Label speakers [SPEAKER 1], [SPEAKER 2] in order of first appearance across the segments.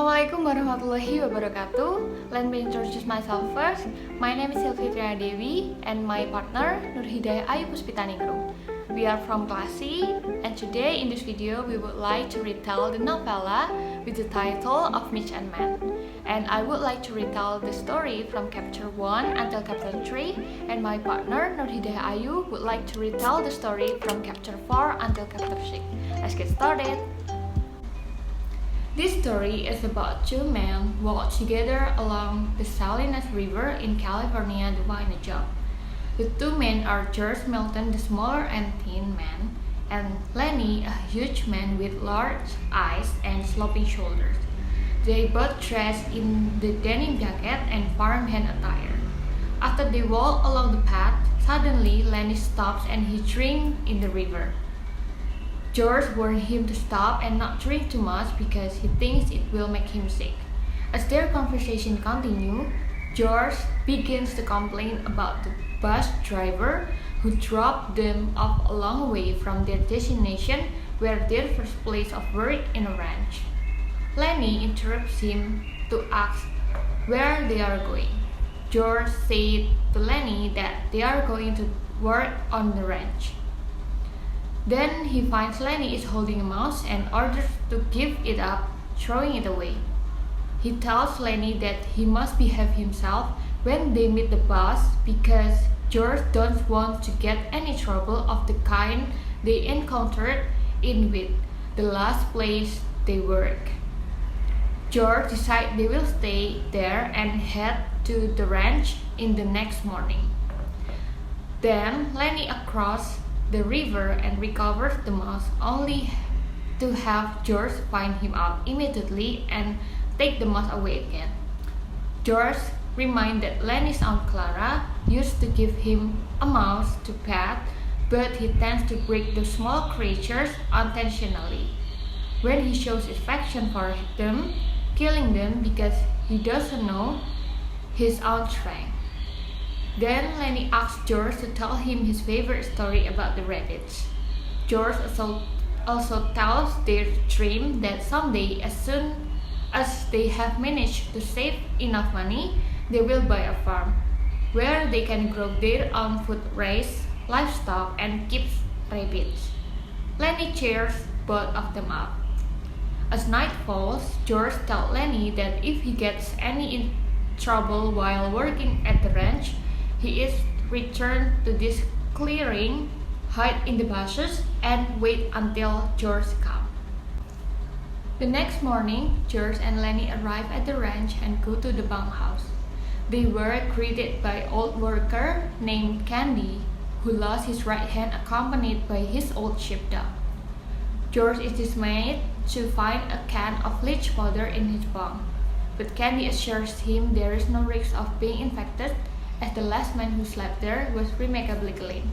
[SPEAKER 1] Assalamualaikum warahmatullahi wabarakatuh. Let me introduce myself first. My name is Silvy Dewi and my partner Nur Hidayah Ayu P.N. We are from class C, and today in this video we would like to retell the novella with the title of Mitch and Man. And I would like to retell the story from chapter 1 until chapter 3, and my partner Nur Hidayah Ayu would like to retell the story from chapter 4 until chapter 6. Let's get started. This story is about two men who walk together along the Salinas River in California to find a job. The two men are George Milton, the smaller and thin man, and Lenny, a huge man with large eyes and sloping shoulders. They both dress in the denim jacket and farmhand attire. After they walk along the path, suddenly Lenny stops and he drinks in the river. George warns him to stop and not drink too much because he thinks it will make him sick. As their conversation continues, George begins to complain about the bus driver who dropped them off a long way from their destination, where their first place of work in a ranch. Lenny interrupts him to ask where they are going. George said to Lenny that they are going to work on the ranch. Then he finds Lenny is holding a mouse and orders to give it up, throwing it away. He tells Lenny that he must behave himself when they meet the boss because George don't want to get any trouble of the kind they encountered in with the last place they work. George decides they will stay there and head to the ranch in the next morning. Then Lenny across the river and recovers the mouse, only to have George find him out immediately and take the mouse away again. George reminds that Lenny's Aunt Clara used to give him a mouse to pet, but he tends to break the small creatures unintentionally. When he shows affection for them, killing them because he doesn't know his own strength. Then Lenny asks George to tell him his favorite story about the rabbits. George also tells their dream that someday, as soon as they have managed to save enough money, they will buy a farm where they can grow their own food, raise livestock, and keep rabbits. Lenny cheers both of them up. As night falls, George tells Lenny that if he gets any trouble while working at the ranch, he is returned to this clearing, hide in the bushes, and wait until George comes. The next morning, George and Lenny arrive at the ranch and go to the bunkhouse. They were greeted by an old worker named Candy, who lost his right hand accompanied by his old sheepdog. George is dismayed to find a can of leech powder in his bunk, but Candy assures him there is no risk of being infected, as the last man who slept there was remarkably clean.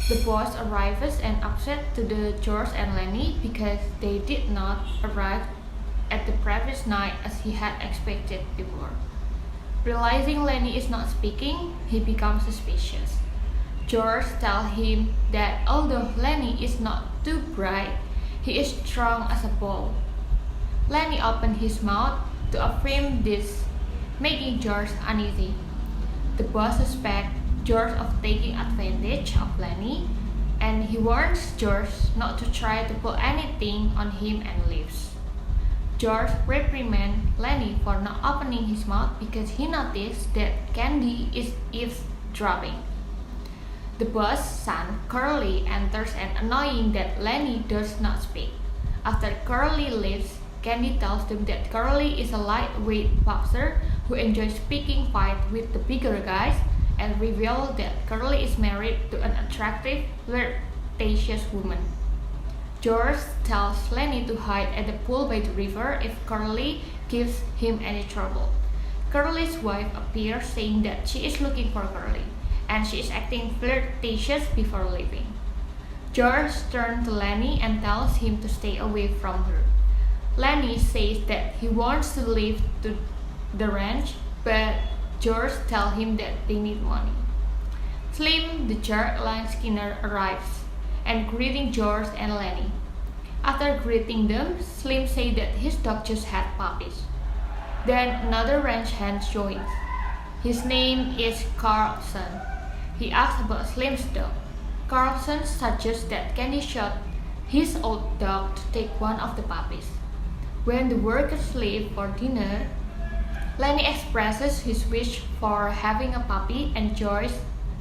[SPEAKER 1] The boss arrives and upset to the George and Lenny because they did not arrive at the previous night as he had expected before. Realizing Lenny is not speaking, he becomes suspicious. George tells him that although Lenny is not too bright, he is strong as a bull. Lenny opens his mouth to affirm this, making George uneasy. The boss suspects George of taking advantage of Lenny, and he warns George not to try to pull anything on him and leaves. George reprimands Lenny for not opening his mouth because he noticed that Candy is eavesdropping. The boss' son, Curly, enters and annoying that Lenny does not speak. After Curly leaves, Candy tells them that Curly is a lightweight boxer who enjoys picking fights with the bigger guys, and reveals that Curly is married to an attractive, flirtatious woman. George tells Lenny to hide at the pool by the river if Curly gives him any trouble. Curly's wife appears saying that she is looking for Curly, and she is acting flirtatious before leaving. George turns to Lenny and tells him to stay away from her. Lenny says that he wants to leave to the ranch, but George tells him that they need money. Slim, the jerk line Skinner, arrives and greeting George and Lenny. After greeting them, Slim said that his dog just had puppies. Then another ranch hand joins. His name is Carlson. He asks about Slim's dog. Carlson suggests that Candy shot his old dog to take one of the puppies. When the workers leave for dinner, Lenny expresses his wish for having a puppy, and George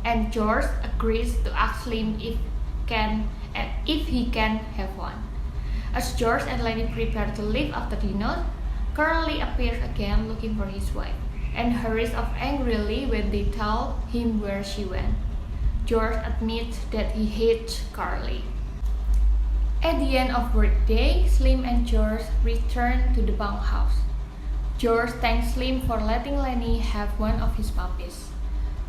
[SPEAKER 1] agrees to ask Slim if he can have one. As George and Lenny prepare to leave after dinner, Curly appears again looking for his wife, and hurries off angrily when they tell him where she went. George admits that he hates Curly. At the end of workday, Slim and George return to the bunkhouse. George thanks Slim for letting Lenny have one of his puppies.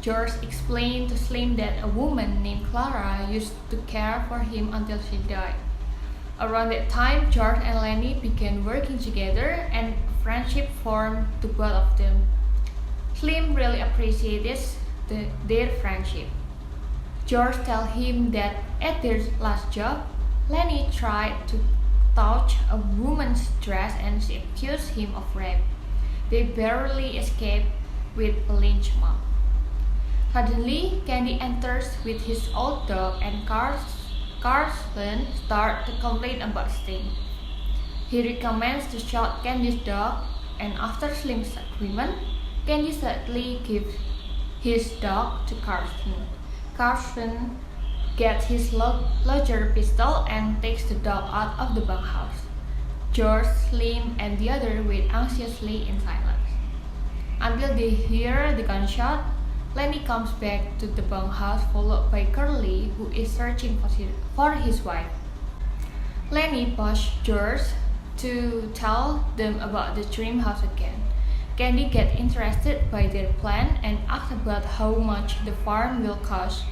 [SPEAKER 1] George explained to Slim that a woman named Clara used to care for him until she died. Around that time, George and Lenny began working together, and friendship formed to both of them. Slim really appreciates their friendship. George tells him that at their last job, Lenny tried to touch a woman's dress and she accused him of rape. They barely escaped with a lynch mob. Suddenly, Candy enters with his old dog, and Carlson starts to complain about Sting. He recommends to shoot Candy's dog, and after Slim's agreement, Candy sadly gives his dog to Carlson. Carlson gets his larger pistol and takes the dog out of the bunkhouse. George, Slim, and the other wait anxiously in silence. Until they hear the gunshot, Lenny comes back to the bunkhouse followed by Curly, who is searching for his wife. Lenny pushes George to tell them about the dream house again. Candy gets interested by their plan and asks about how much the farm will cost.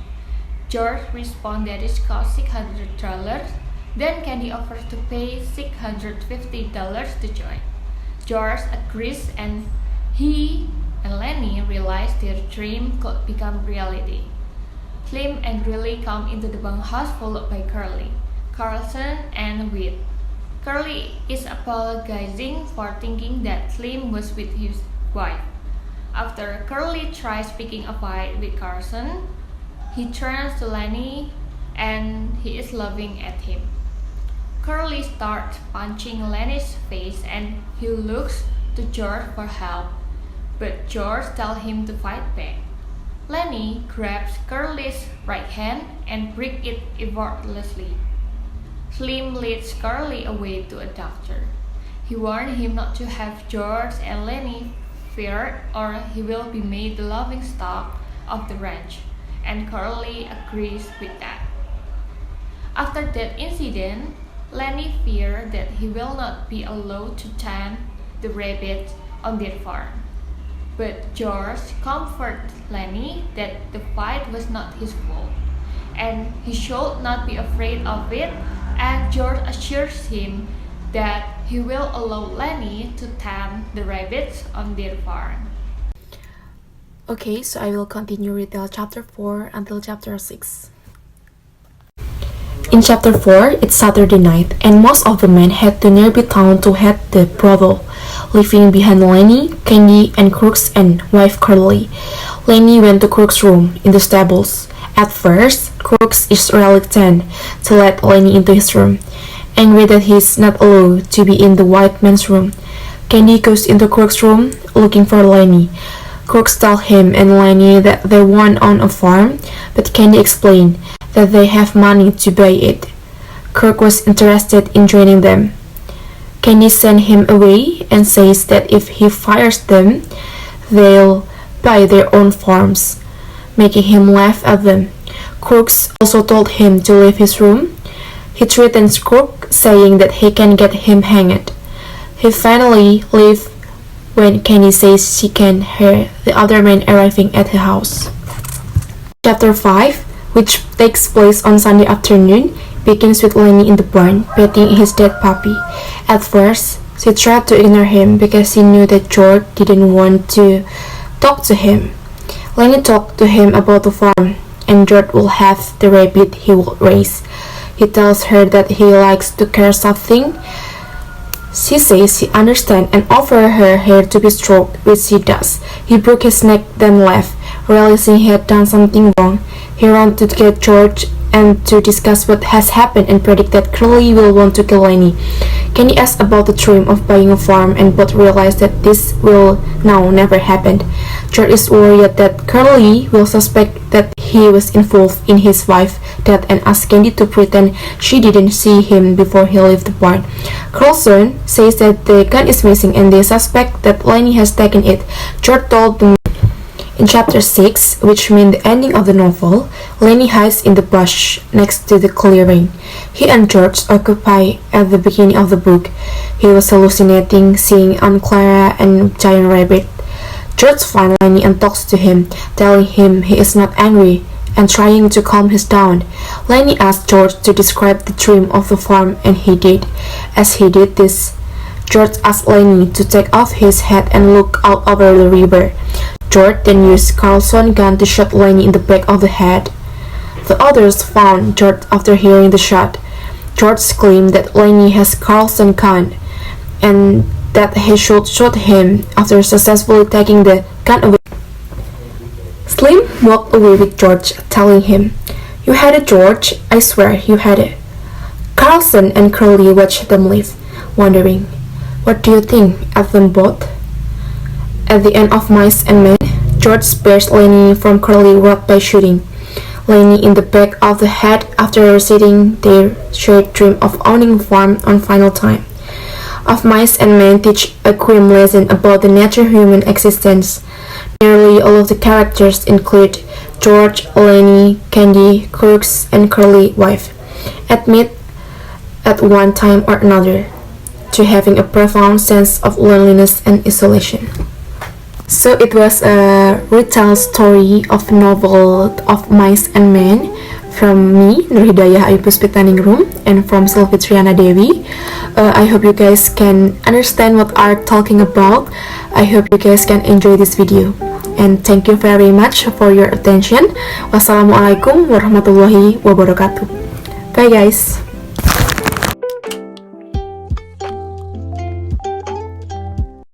[SPEAKER 1] George responds that it costs $600. Then Candy offers to pay $650 to join. George agrees, and he and Lenny realize their dream could become reality. Slim angrily comes into the bunkhouse followed by Curly, Carlson, and Whit. Curly is apologizing for thinking that Slim was with his wife. After Curly tries picking a fight with Carlson, he turns to Lenny and he is laughing at him. Curly starts punching Lenny's face and he looks to George for help, but George tells him to fight back. Lenny grabs Curly's right hand and breaks it effortlessly. Slim leads Curly away to a doctor. He warned him not to have George and Lenny feared or he will be made the laughingstock of the ranch, and Curly agrees with that. After that incident, Lenny fears that he will not be allowed to tend the rabbits on their farm. But George comforts Lenny that the fight was not his fault, and he should not be afraid of it, and George assures him that he will allow Lenny to tend the rabbits on their farm.
[SPEAKER 2] Okay, so I will continue with chapter 4 until chapter 6. In chapter 4, it's Saturday night, and most of the men head to nearby town to head the brothel, leaving behind Lenny, Candy, and Crooks and wife Curly. Lenny went to Crooks' room in the stables. At first, Crooks is reluctant to let Lenny into his room, angry that he is not allowed to be in the white man's room. Candy goes into Crooks' room looking for Lenny. Crooks tell him and Lenny that they want on a farm, but Candy explained that they have money to buy it. Kirk was interested in joining them. Candy sends him away and says that if he fires them, they'll buy their own farms, making him laugh at them. Crooks also told him to leave his room. He threatens Crook, saying that he can get him hanged. He finally leaves when Candy says she can hear the other men arriving at her house. Chapter 5, which takes place on Sunday afternoon, begins with Lenny in the barn petting his dead puppy. At first, she tried to ignore him because she knew that George didn't want to talk to him. Lenny talked to him about the farm, and George will have the rabbit he will raise. He tells her that he likes to care something. She says he understands and offers her hair to be stroked, which she does. He broke his neck, then left. Realizing he had done something wrong, he ran to get George and to discuss what has happened and predict that Curly will want to kill Lenny. Candy asks about the dream of buying a farm and both realize that this will now never happen. George is worried that Curly will suspect that he was involved in his wife's death and asks Candy to pretend she didn't see him before he left the barn. Carlson says that the gun is missing and they suspect that Lenny has taken it. George told them in chapter 6, which means the ending of the novel, Lenny hides in the bush next to the clearing. He and George occupy at the beginning of the book. He was hallucinating, seeing Aunt Clara and Giant Rabbit. George finds Lenny and talks to him, telling him he is not angry and trying to calm him down. Lenny asks George to describe the dream of the farm and he did. As he did this, George asked Lenny to take off his hat and look out over the river. George then used Carlson's gun to shoot Lenny in the back of the head. The others found George after hearing the shot. George claimed that Lenny has Carlson's gun and that he should shoot him after successfully taking the gun away. Slim walked away with George, telling him, "You had it, George. I swear you had it." Carlson and Curly watched them leave, wondering, "What do you think?" asked them both. At the end of Mice and Men, George spares Lenny from Curly Rock by shooting Lenny in the back of the head after reciting their shared dream of owning a farm on final time. Of Mice and Men teach a grim lesson about the nature of human existence. Nearly all of the characters include George, Lenny, Candy, Crooks, and Curly wife admit at one time or another to having a profound sense of loneliness and isolation. So it was a retold story of novel of Mice and Men from me, Nur Hidayah Ayu P.N, and from Silvy, Triana, Dewi. I hope you guys can understand what I'm talking about. I hope you guys can enjoy this video. And thank you very much for your attention. Wassalamualaikum warahmatullahi wabarakatuh. Bye guys.